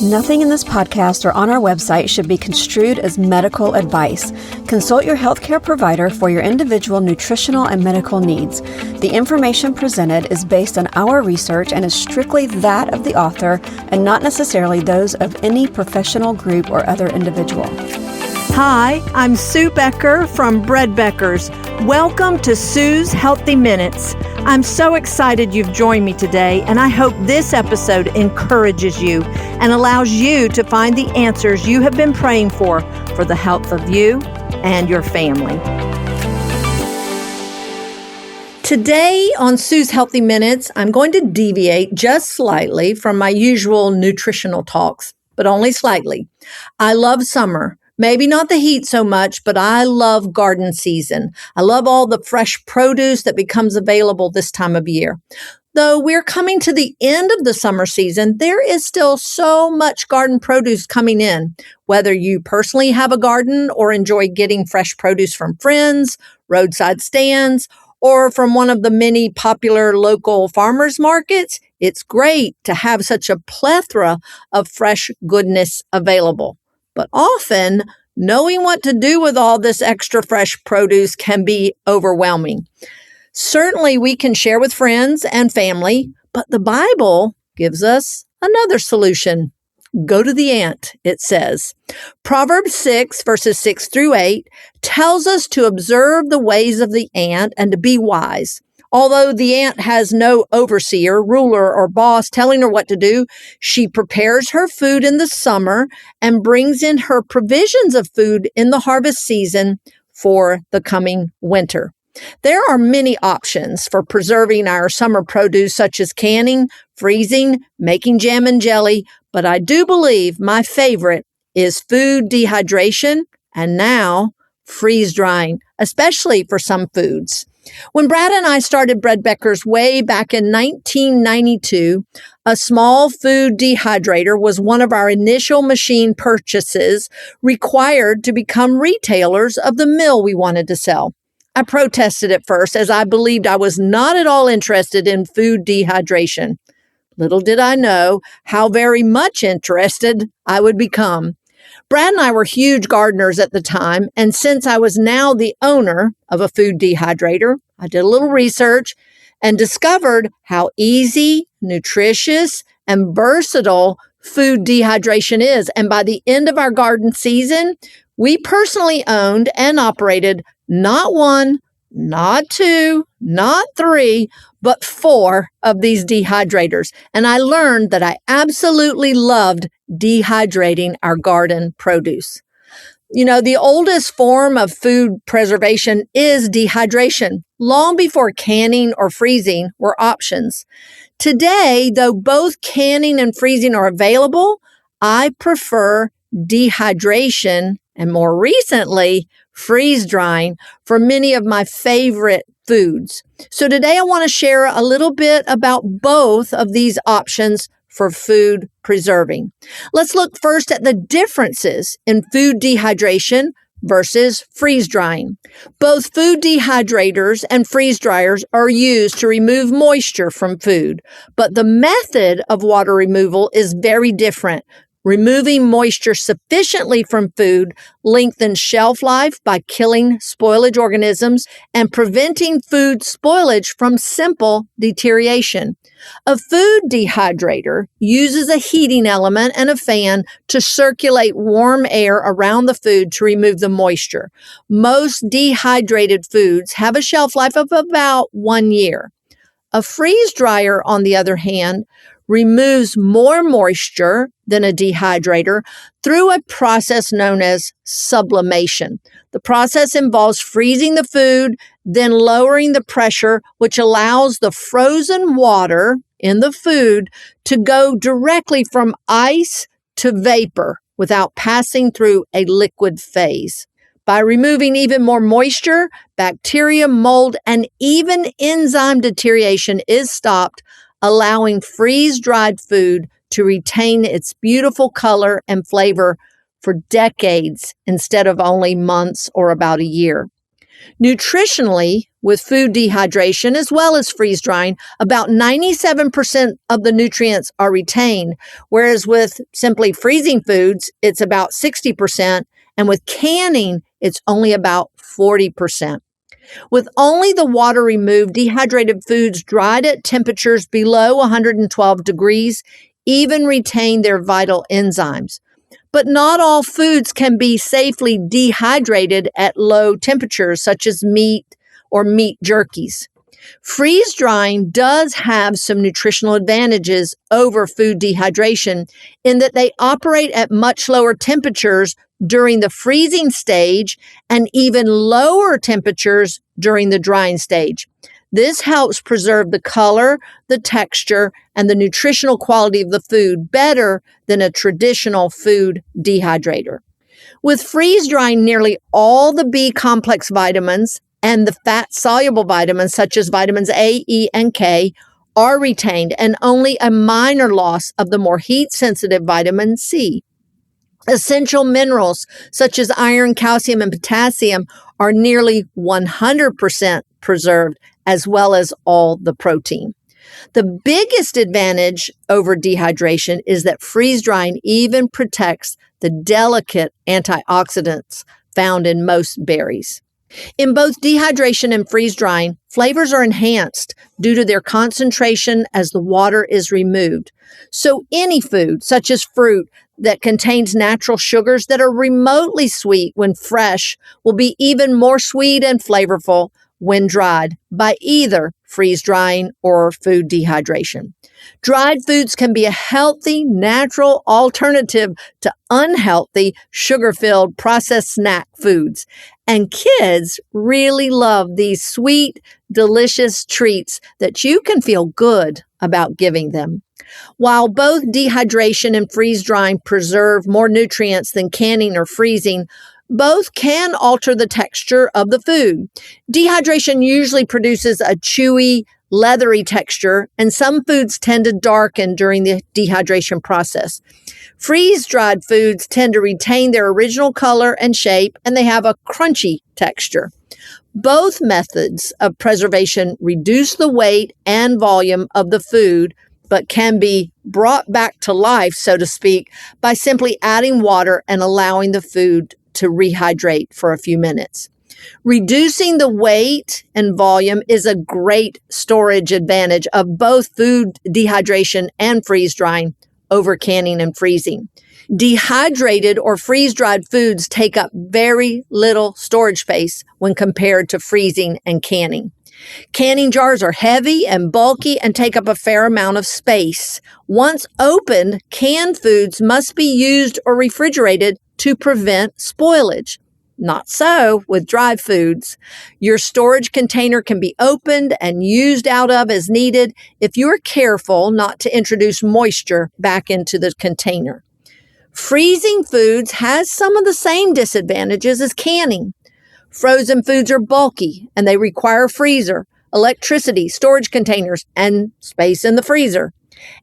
Nothing in this podcast or on our website should be construed as medical advice. Consult your healthcare provider for your individual nutritional and medical needs. The information presented is based on our research and is strictly that of the author and not necessarily those of any professional group or other individual. Hi, I'm Sue Becker from Bread Beckers. Welcome to Sue's Healthy Minutes. I'm so excited you've joined me today, and I hope this episode encourages you and allows you to find the answers you have been praying for the health of you and your family. Today on Sue's Healthy Minutes, I'm going to deviate just slightly from my usual nutritional talks, but only slightly. I love summer. Maybe not the heat so much, but I love garden season. I love all the fresh produce that becomes available this time of year. Though we're coming to the end of the summer season, there is still so much garden produce coming in. Whether you personally have a garden or enjoy getting fresh produce from friends, roadside stands, or from one of the many popular local farmers markets, it's great to have such a plethora of fresh goodness available. But often, knowing what to do with all this extra fresh produce can be overwhelming. Certainly, we can share with friends and family, but the Bible gives us another solution. Go to the ant, it says. Proverbs 6, verses 6 through 8, tells us to observe the ways of the ant and to be wise. Although the ant has no overseer, ruler, or boss telling her what to do, she prepares her food in the summer and brings in her provisions of food in the harvest season for the coming winter. There are many options for preserving our summer produce, such as canning, freezing, making jam and jelly, but I do believe my favorite is food dehydration and now freeze drying, especially for some foods. When Brad and I started Bread Beckers way back in 1992, a small food dehydrator was one of our initial machine purchases required to become retailers of the meal we wanted to sell. I protested at first as I believed I was not at all interested in food dehydration. Little did I know how very much interested I would become. Brad and I were huge gardeners at the time, and since I was now the owner of a food dehydrator, I did a little research and discovered how easy, nutritious, and versatile food dehydration is. And by the end of our garden season, we personally owned and operated not one, not two, not three, but 4 of these dehydrators. And I learned that I absolutely loved dehydrating our garden produce. You know, the oldest form of food preservation is dehydration, long before canning or freezing were options. Today, though both canning and freezing are available, I prefer dehydration and more recently, freeze drying for many of my favorite foods. So today I want to share a little bit about both of these options for food preserving. Let's look first at the differences in food dehydration versus freeze drying. Both food dehydrators and freeze dryers are used to remove moisture from food, but the method of water removal is very different. Removing moisture sufficiently from food lengthens shelf life by killing spoilage organisms and preventing food spoilage from simple deterioration. A food dehydrator uses a heating element and a fan to circulate warm air around the food to remove the moisture. Most dehydrated foods have a shelf life of about 1 year. A freeze dryer, on the other hand, removes more moisture than a dehydrator through a process known as sublimation. The process involves freezing the food, then lowering the pressure, which allows the frozen water in the food to go directly from ice to vapor without passing through a liquid phase. By removing even more moisture, bacteria, mold, and even enzyme deterioration is stopped, allowing freeze-dried food to retain its beautiful color and flavor for decades instead of only months or about a year. Nutritionally, with food dehydration as well as freeze drying, about 97% of the nutrients are retained, whereas with simply freezing foods, it's about 60%, and with canning, it's only about 40%. With only the water removed, dehydrated foods dried at temperatures below 112 degrees even retain their vital enzymes. But not all foods can be safely dehydrated at low temperatures, such as meat or meat jerkies. Freeze drying does have some nutritional advantages over food dehydration in that they operate at much lower temperatures during the freezing stage and even lower temperatures during the drying stage. This helps preserve the color, the texture, and the nutritional quality of the food better than a traditional food dehydrator. With freeze drying, nearly all the B complex vitamins and the fat-soluble vitamins, such as vitamins A, E, and K, are retained, and only a minor loss of the more heat-sensitive vitamin C. Essential minerals, such as iron, calcium, and potassium, are nearly 100% preserved, as well as all the protein. The biggest advantage over dehydration is that freeze drying even protects the delicate antioxidants found in most berries. In both dehydration and freeze drying, flavors are enhanced due to their concentration as the water is removed. So any food, such as fruit, that contains natural sugars that are remotely sweet when fresh will be even more sweet and flavorful when dried by either freeze drying or food dehydration. Dried foods can be a healthy, natural alternative to unhealthy, sugar-filled processed snack foods. And kids really love these sweet, delicious treats that you can feel good about giving them. While both dehydration and freeze drying preserve more nutrients than canning or freezing, both can alter the texture of the food. Dehydration usually produces a chewy, leathery texture, and some foods tend to darken during the dehydration process. Freeze-dried foods tend to retain their original color and shape, and they have a crunchy texture. Both methods of preservation reduce the weight and volume of the food, but can be brought back to life, so to speak, by simply adding water and allowing the food to rehydrate for a few minutes. Reducing the weight and volume is a great storage advantage of both food dehydration and freeze drying over canning and freezing. Dehydrated or freeze-dried foods take up very little storage space when compared to freezing and canning. Canning jars are heavy and bulky and take up a fair amount of space. Once opened, canned foods must be used or refrigerated to prevent spoilage. Not so with dried foods. Your storage container can be opened and used out of as needed if you're careful not to introduce moisture back into the container. Freezing foods has some of the same disadvantages as canning. Frozen foods are bulky and they require a freezer, electricity, storage containers, and space in the freezer.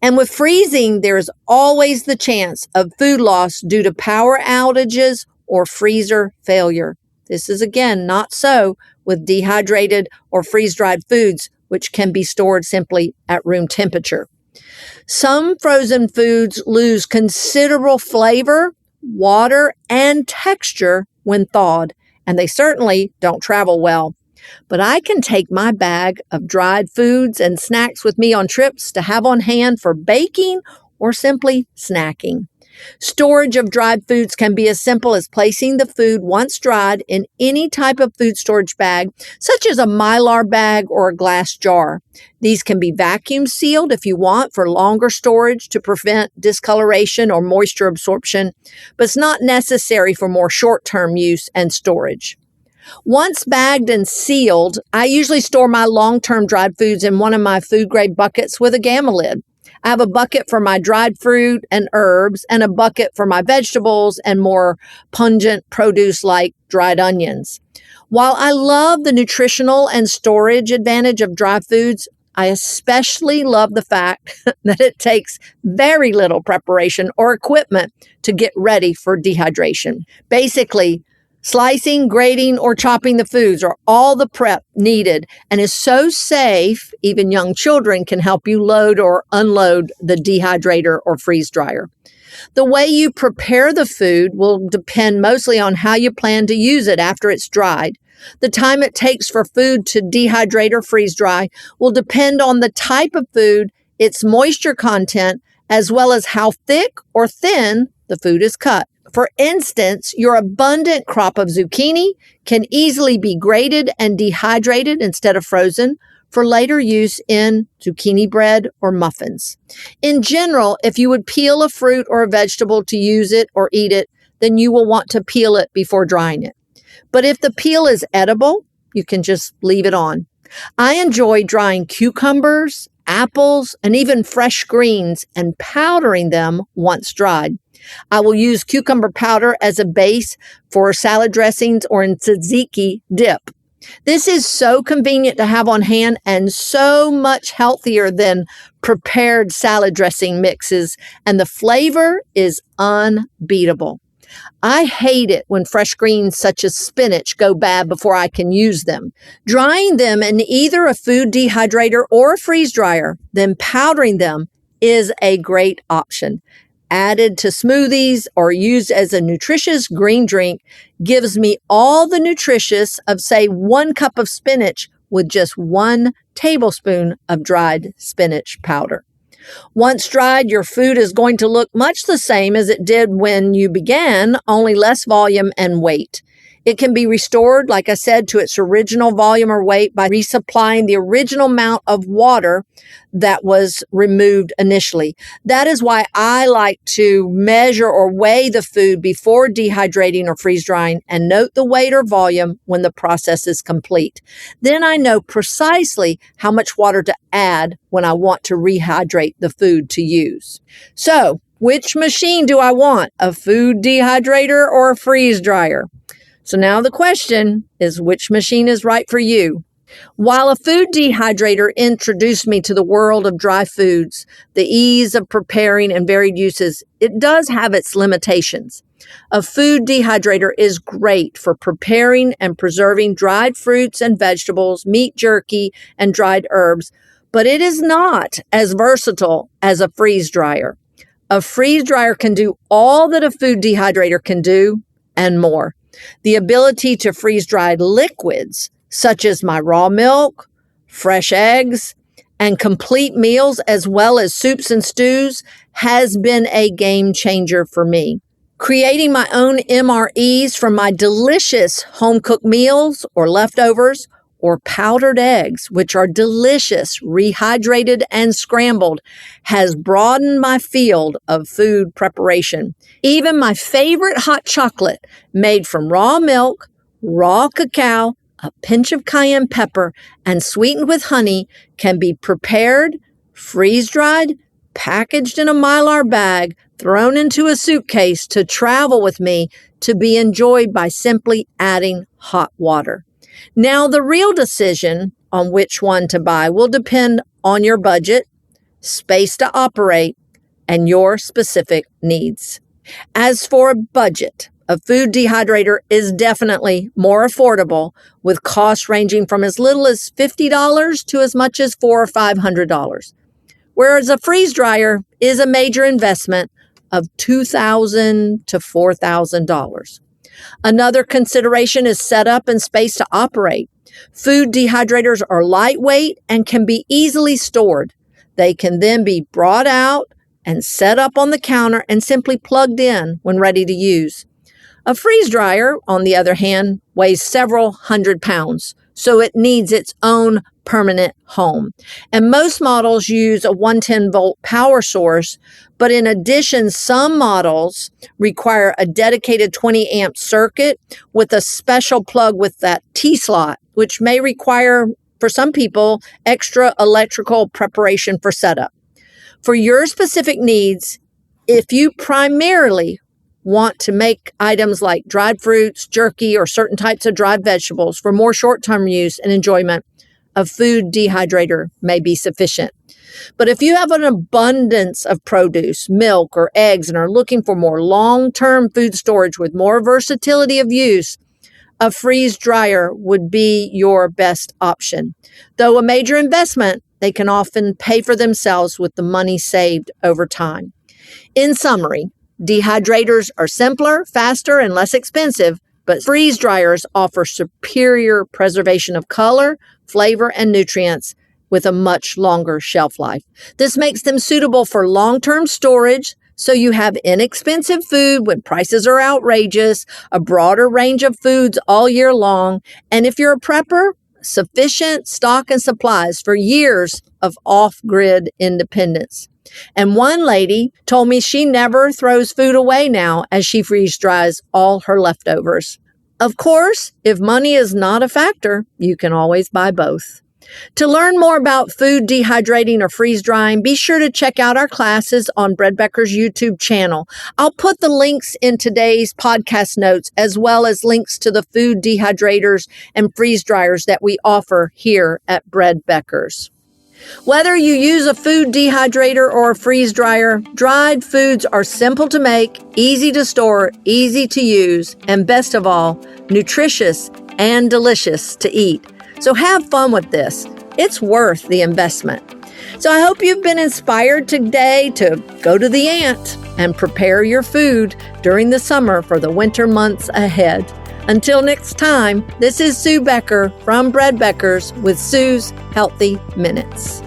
And with freezing, there is always the chance of food loss due to power outages or freezer failure. This is again not so with dehydrated or freeze-dried foods, which can be stored simply at room temperature. Some frozen foods lose considerable flavor, water, and texture when thawed, and they certainly don't travel well. But I can take my bag of dried foods and snacks with me on trips to have on hand for baking or simply snacking. Storage of dried foods can be as simple as placing the food once dried in any type of food storage bag, such as a Mylar bag or a glass jar. These can be vacuum sealed if you want for longer storage to prevent discoloration or moisture absorption, but it's not necessary for more short-term use and storage. Once bagged and sealed, I usually store my long-term dried foods in one of my food-grade buckets with a gamma lid. I have a bucket for my dried fruit and herbs and a bucket for my vegetables and more pungent produce like dried onions. While I love the nutritional and storage advantage of dry foods, I especially love the fact that it takes very little preparation or equipment to get ready for dehydration. Basically, Slicing, grating, or chopping the foods are all the prep needed and is so safe, even young children can help you load or unload the dehydrator or freeze dryer. The way you prepare the food will depend mostly on how you plan to use it after it's dried. The time it takes for food to dehydrate or freeze dry will depend on the type of food, its moisture content, as well as how thick or thin the food is cut. For instance, your abundant crop of zucchini can easily be grated and dehydrated instead of frozen for later use in zucchini bread or muffins. In general, if you would peel a fruit or a vegetable to use it or eat it, then you will want to peel it before drying it. But if the peel is edible, you can just leave it on. I enjoy drying cucumbers, apples, and even fresh greens and powdering them once dried. I will use cucumber powder as a base for salad dressings or in tzatziki dip. This is so convenient to have on hand and so much healthier than prepared salad dressing mixes, and the flavor is unbeatable. I hate it when fresh greens such as spinach go bad before I can use them. Drying them in either a food dehydrator or a freeze dryer, then powdering them is a great option. Added to smoothies or used as a nutritious green drink gives me all the nutritious of, say, 1 cup of spinach with just 1 tablespoon of dried spinach powder. Once dried, your food is going to look much the same as it did when you began, only less volume and weight. It can be restored, like I said, to its original volume or weight by resupplying the original amount of water that was removed initially. That is why I like to measure or weigh the food before dehydrating or freeze drying and note the weight or volume when the process is complete. Then I know precisely how much water to add when I want to rehydrate the food to use. So, which machine do I want? A food dehydrator or a freeze dryer? So now the question is, which machine is right for you? While a food dehydrator introduced me to the world of dry foods, the ease of preparing and varied uses, it does have its limitations. A food dehydrator is great for preparing and preserving dried fruits and vegetables, meat jerky, and dried herbs, but it is not as versatile as a freeze dryer. A freeze dryer can do all that a food dehydrator can do and more. The ability to freeze dried liquids, such as my raw milk, fresh eggs, and complete meals, as well as soups and stews, has been a game changer for me. Creating my own MREs from my delicious home-cooked meals or leftovers, or powdered eggs, which are delicious, rehydrated, and scrambled, has broadened my field of food preparation. Even my favorite hot chocolate, made from raw milk, raw cacao, a pinch of cayenne pepper, and sweetened with honey, can be prepared, freeze-dried, packaged in a Mylar bag, thrown into a suitcase to travel with me to be enjoyed by simply adding hot water. Now, the real decision on which one to buy will depend on your budget, space to operate, and your specific needs. As for a budget, a food dehydrator is definitely more affordable, with costs ranging from as little as $50 to as much as $400 or $500, whereas a freeze dryer is a major investment of $2,000 to $4,000. Another consideration is setup and space to operate. Food dehydrators are lightweight and can be easily stored. They can then be brought out and set up on the counter and simply plugged in when ready to use. A freeze dryer, on the other hand, weighs several hundred pounds, so it needs its own permanent home. And most models use a 110-volt power source, but in addition, some models require a dedicated 20-amp circuit with a special plug with that T-slot, which may require, for some people, extra electrical preparation for setup. For your specific needs, if you primarily want to make items like dried fruits, jerky, or certain types of dried vegetables for more short-term use and enjoyment, a food dehydrator may be sufficient. But if you have an abundance of produce, milk, or eggs and are looking for more long-term food storage with more versatility of use, a freeze dryer would be your best option. Though a major investment, they can often pay for themselves with the money saved over time. In summary, dehydrators are simpler, faster, and less expensive, but freeze dryers offer superior preservation of color, flavor, and nutrients with a much longer shelf life. This makes them suitable for long-term storage, so you have inexpensive food when prices are outrageous, a broader range of foods all year long, and if you're a prepper, sufficient stock and supplies for years of off-grid independence. And one lady told me she never throws food away now as she freeze dries all her leftovers. Of course, if money is not a factor, you can always buy both. To learn more about food dehydrating or freeze drying, be sure to check out our classes on Becker's YouTube channel. I'll put the links in today's podcast notes, as well as links to the food dehydrators and freeze dryers that we offer here at Becker's. Whether you use a food dehydrator or a freeze dryer, dried foods are simple to make, easy to store, easy to use, and best of all, nutritious and delicious to eat. So have fun with this. It's worth the investment. So I hope you've been inspired today to go to the ant and prepare your food during the summer for the winter months ahead. Until next time, this is Sue Becker from Becker's with Sue's Healthy Minutes.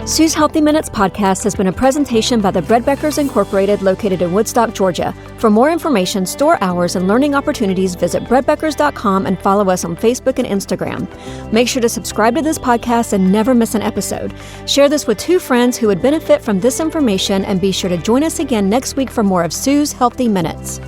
Sue's Healthy Minutes podcast has been a presentation by the Beckers Incorporated located in Woodstock, Georgia. For more information, store hours, and learning opportunities, visit breadbeckers.com and follow us on Facebook and Instagram. Make sure to subscribe to this podcast and never miss an episode. Share this with 2 friends who would benefit from this information, and be sure to join us again next week for more of Sue's Healthy Minutes.